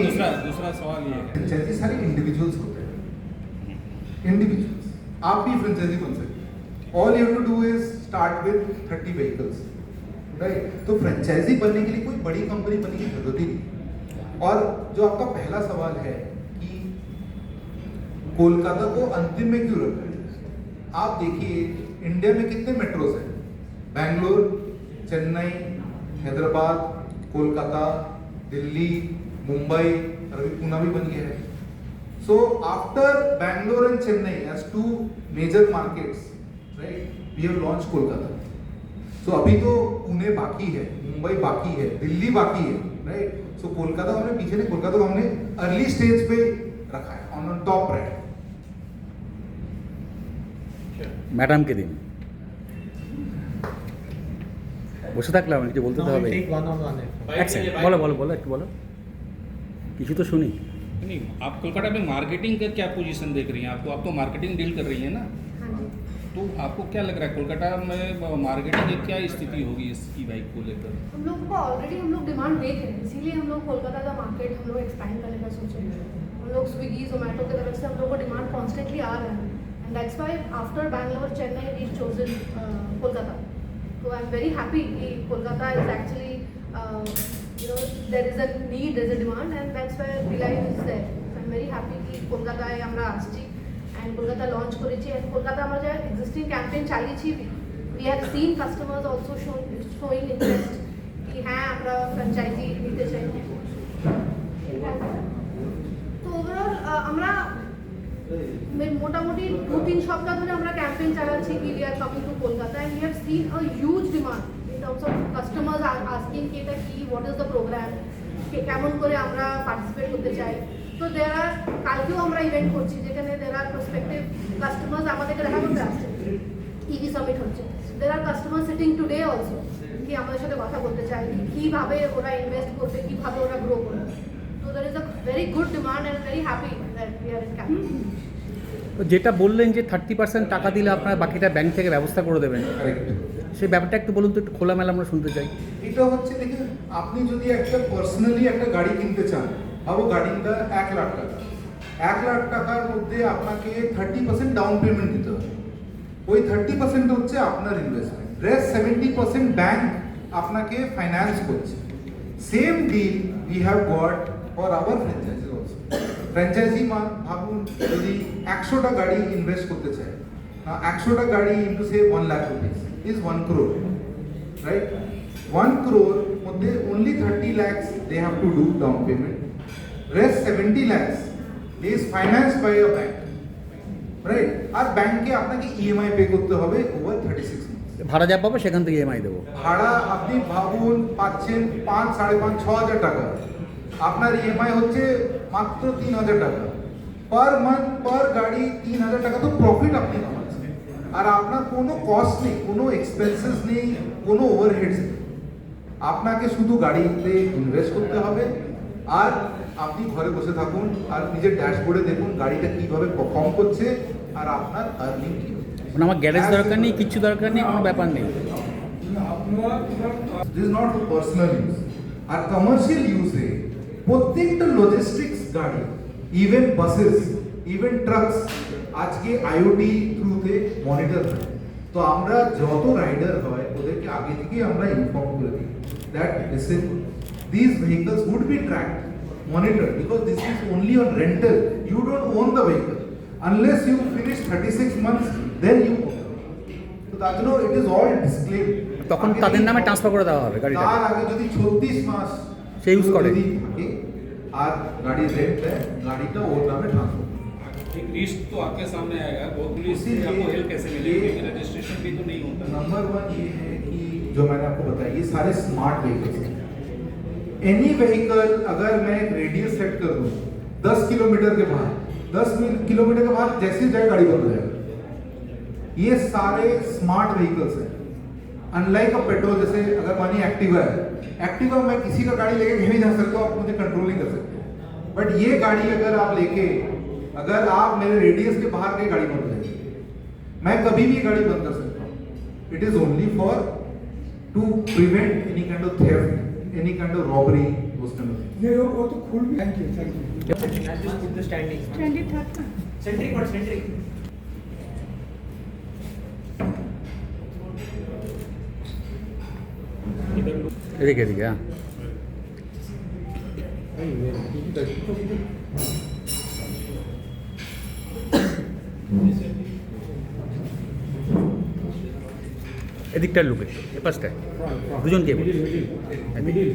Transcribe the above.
दूसरा दूसरा सवाल ये है फ्रेंचाइजी सारे इंडिविजुअल्स होते हैं, इंडिविजुअल्स। आप भी फ्रेंचाइजी बन सकते हैं। All you to do is start with 30 vehicles, right. तो फ्रेंचाइजी बनने के लिए कोई बड़ी कंपनी बनने की जरूरत ही नहीं। और जो आपका पहला सवाल है कि कोलकाता को अंतिम में क्यों रखा है, आप देखिए इंडिया में कितने मेट्रोज हैं, बैंगलोर, चेन्नई, हैदराबाद, कोलकाता, दिल्ली, मुंबई, अभी पुणे भी बन गया है। So after Bangalore and Chennai as two major markets, right, we have launch Kolkata. सो अभी तो पुणे बाकी है, मुंबई बाकी है, दिल्ली बाकी है, राइट। सो कोलकाता हमने पीछे नहीं, कोलकाता को हमने अर्ली स्टेज पे रखा है, ऑन टॉप राइट। ম্যাডাম কে দিন বসে থাকলাম কিছু বলতে তো হবে। এক সেকেন্ড, বলো বলো বলো একটু বলো, কিছু তো শুনি। नहीं, आप कोलकाता में मार्केटिंग का क्या पोजीशन देख रही हैं? आप तो मार्केटिंग डील कर रही हैं ना, तो आपको क्या लग रहा है कोलकाता में मार्केटिंग की क्या स्थिति होगी इस ई बाइक को लेकर? हम लोग को ऑलरेडी हम लोग डिमांड देख रहे हैं, इसीलिए हम लोग कोलकाता का मार्केट हम लोग एक्सपैंड करने का सोच रहे हैं। हम लोग स्विगी जोमेटो की तरफ से हम लोग को डिमांड कॉन्स्टेंटली आ रहा है, and that's why after Bangalore Chennai we chosen Kolkata. तो आई एम वेरी हैप्पी कि Kolkata is actually there is a need, there is a demand, and that's why Belive is there. So I'm very happy कि कोलकाताয় আমরা আসছি and Kolkata launch করেছি, and Kolkata আমরা যে existing campaign চালিয়েছি, we have seen customers also showing interest कि হ্যাঁ আমরা ফ্র্যাঞ্চাইজি নিতে চাই। তো ওভারঅল আমরা মোটামুটি 2-3 সপ্তাহ ধরে আমরা ক্যাম্পেইন চালাচ্ছি कि we are coming to Kolkata, and we have seen a huge demand in terms of customers are asking कि এটা কি, what is the program, কেমন করে আমরা পার্টিসিপেট করতে চাই। তো there are কালকেও আমরা ইভেন্ট করছি যেখানে there are prospective customers আমাদেরকে দেখা করতে আসছে, ইভি সামিট হচ্ছে। there are customers sitting today also কি আমাদের সাথে কথা বলতে চায় কিভাবে ওরা ইনভেস্ট করবে, কিভাবে ওরা গ্রো করবে। So there is a very good demand and very happy that we are in campaign. যেটা বললেন যে 30% টাকা দিলে আপনারা বাকিটা ব্যাংক থেকে ব্যবস্থা করে দেবেন, সেই ব্যাপারটা একটু বলুন তো, একটু খোলামেলা আমরা শুনতে চাই। এটা হচ্ছে দেখুন, আপনি যদি একটা পার্সোনালি একটা গাড়ি কিনতে চান, ভাবো গাড়ির দাম 1 লাখ টাকা, 1 লাখ টাকার মধ্যে আপনাকে 30% ডাউন পেমেন্ট দিতে হবে। ওই 30% হচ্ছে আপনার ইনভেস্টমেন্ট, রেস্ট 70% ব্যাংক আপনাকে ফাইন্যান্স করছে। Same deal we have got for our franchisee also. Franchisee ভাবুন যদি 100টা গাড়ি ইনভেস্ট করতে চায়, 100টা গাড়ি into say 1 lakh rupees is 1 crore, right? 1 crore মধ্যে only 30 lakhs they have to do down payment. Rest 70 lakhs is financed by a bank, right? আর ব্যাংকে আপনাকে ইএমআই পে করতে হবে ওভার 36 months। ভাড়া যা পাবো সেখান থেকে ইএমআই দেবো। ভাড়া আপনি ভাবুন পাচ্ছেন 5, 5.5, 6,000 টাকা, আপনার ইএমআই হচ্ছে মাত্র 3,000 টাকা পার মান্থ, পার গাড়ি 3,000 টাকা তো প্রফিট আপনি কামাচ্ছেন। আর আপনার কোনো কস্ট নেই, কোনো এক্সপেন্সেস নেই, কোনো ওভারহেডস নেই। আপনাকে শুধু গাড়িতে ইনভেস্ট করতে হবে আর আপনি ঘরে বসে থাকুন আর নিজের ড্যাশবোর্ডে দেখুন গাড়িটা কিভাবে পারফর্ম করছে আর আপনার আর্নিং কি হচ্ছে। মানে আমার গ্যারেজ দরকার নেই, কিচ্ছু দরকার নেই, কোনো ব্যাপার নেই। This is not personal use. আর কমার্শিয়াল ইউজে প্রত্যেকটা লজিস্টিক্স গাড়ি, ইভেন বাসেস, ইভেন ট্রাকস আজকে আইওটি থ্রুতে মনিটর হয়। তো আমরা যত রাইডার হয় ওদেরকে আগে থেকে আমরা ইনফর্ম করে দিই that listen this vehicles would be tracked, monitored, because this is only on rental. You don't own the vehicle unless you finish 36 months, then you own the vehicle. So তার জন্য it is all disclaimed. তখন তাদের নামে transfer করে দেওয়া হবে গাড়িটা। তার আগে যদি 36 মাস সে ইউজ করে যদি থাকে আর গাড়ি রেন্ট দেয়, গাড়িটা ওর নামে ট্রান্সফার। एक रिस्क तो आपके सामने आएगा, बहुत पुलिस से आपको हेल्प कैसे मिलेगी, रजिस्ट्रेशन भी तो नहीं होता। नंबर 1 ये है कि जो मैंने आपको बताया ये सारे स्मार्ट व्हीकल्स हैं। एनी व्हीकल अगर मैं एक रेडियस सेट कर दूं 10 किलोमीटर के बाहर, 10 किलोमीटर के बाहर जैसे जाए गाड़ी बंद हो जाएगा। ये सारे स्मार्ट व्हीकल्स हैं। अनलाइक अ पेट्रोल, जैसे अगर मानिए एक्टिवा है, एक्टिवा मैं किसी का गाड़ी लेके कहीं जा सकता हूँ, आप मुझे कंट्रोल नहीं कर सकते। बट ये गाड़ी अगर आप लेके, अगर आप मेरे रेडियस के बाहर गए गाड़ी बंद हो जाएगी, मैं कभी भी गाड़ी बंद कर सकता हूँ। It is only for to prevent any kind of theft, any kind of robbery, those kind of things. ये वो तो खुल भी thank you I'll just put the standing. Standing था ना? Centric or centric? এদিকে এদিকে হ্যাঁ এদিকটার লোকে এ পাশটায় দুজনকে বলি। मिडिल